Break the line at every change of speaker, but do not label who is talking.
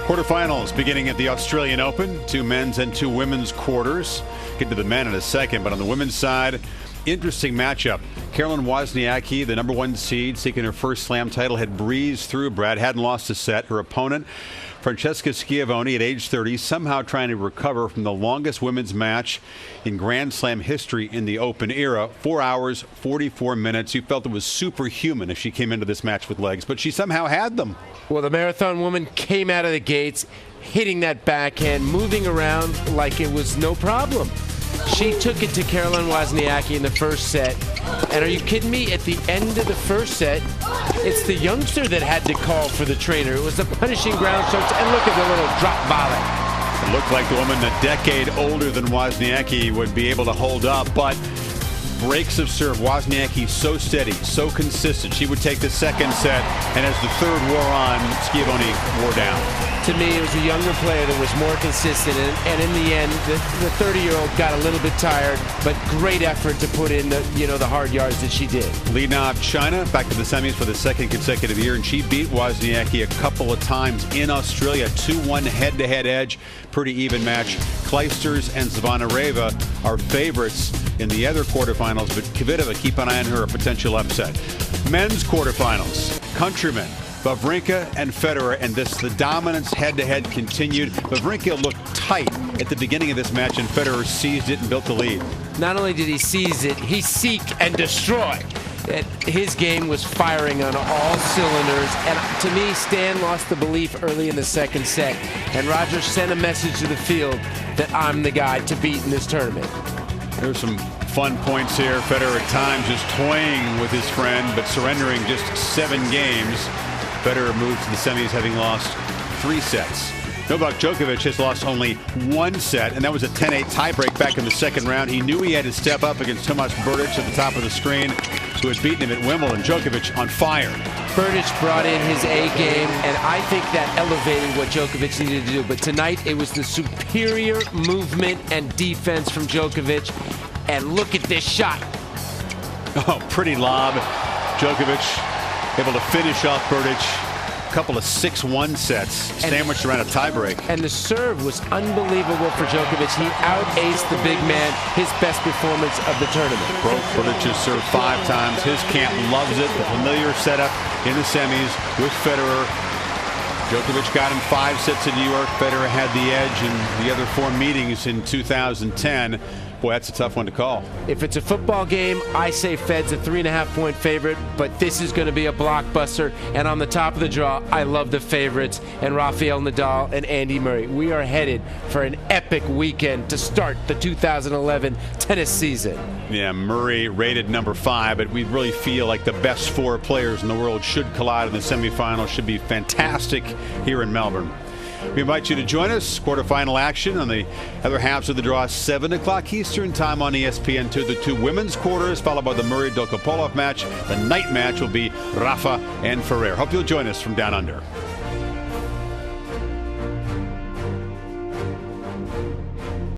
Quarterfinals beginning at the Australian Open. 2 men's and 2 women's quarters. Get to the men in a second, but on the women's side, interesting matchup. Caroline Wozniacki, the #1 seed, seeking her first slam title, had breezed through. Brad hadn't lost a set. Her opponent, Francesca Schiavone, at age 30, somehow trying to recover from the longest women's match in Grand Slam history in the Open era. 4 hours, 44 minutes. You felt it was superhuman if she came into this match with legs, but she somehow had them.
Well, the marathon woman came out of the gates, hitting that backhand, moving around like it was no problem. She took it to Caroline Wozniacki in the first set. And are you kidding me? At the end of the first set, it's the youngster that had to call for the trainer. It was the punishing ground strokes. And look at the little drop volley.
It looked like the woman a decade older than Wozniacki would be able to hold up, but breaks of serve. Wozniacki so steady, so consistent. She would take the second set, and as the third wore on, Schiavone wore down.
To me, it was a younger player that was more consistent, and in the end, the 30-year-old got a little bit tired, but great effort to put in the hard yards that she did.
Leading off China, back to the semis for the second consecutive year, and she beat Wozniacki a couple of times in Australia. 2-1 head-to-head edge, pretty even match. Kleisters and Zvonareva are favorites in the other quarterfinals, but Kvitova, keep an eye on her, a potential upset. Men's quarterfinals, countrymen Wawrinka and Federer, and the dominance head-to-head continued. Wawrinka looked tight at the beginning of this match, and Federer seized it and built the lead.
Not only did he seize it, he seek and destroy. His game was firing on all cylinders, and to me, Stan lost the belief early in the second set, and Roger sent a message to the field that I'm the guy to beat in this tournament.
There's some fun points here. Federer at times just toying with his friend, but surrendering just 7 games. Federer moves to the semis having lost 3 sets. Novak Djokovic has lost only 1 set, and that was a 10-8 tiebreak back in the second round. He knew he had to step up against Tomas Berdych at the top of the screen, who had beaten him at Wimbledon. Djokovic on fire.
Berdych brought in his A game, and I think that elevated what Djokovic needed to do. But tonight, it was the superior movement and defense from Djokovic. And look at this shot.
Oh, pretty lob. Djokovic able to finish off Berdych. A couple of 6-1 sets sandwiched around a tiebreak.
And the serve was unbelievable for Djokovic. He out-aced the big man, his best performance of the tournament.
Broke Berdych's serve 5 times. His camp loves it. The familiar setup in the semis with Federer. Djokovic got him 5 sets in New York. Federer had the edge in the other 4 meetings in 2010. Boy, that's a tough one to call.
If it's a football game, I say Fed's a 3.5-point favorite, but this is going to be a blockbuster. And on the top of the draw, I love the favorites, and Rafael Nadal and Andy Murray. We are headed for an epic weekend to start the 2011 tennis season.
Yeah, Murray rated number 5, but we really feel like the best 4 players in the world should collide in the semifinals. Should be fantastic here in Melbourne. We invite you to join us. Quarterfinal action on the other halves of the draw, 7 o'clock Eastern time on ESPN2. The 2 women's quarters, followed by the Murray-Dolgopolov match. The night match will be Rafa and Ferrer. Hope you'll join us from down under.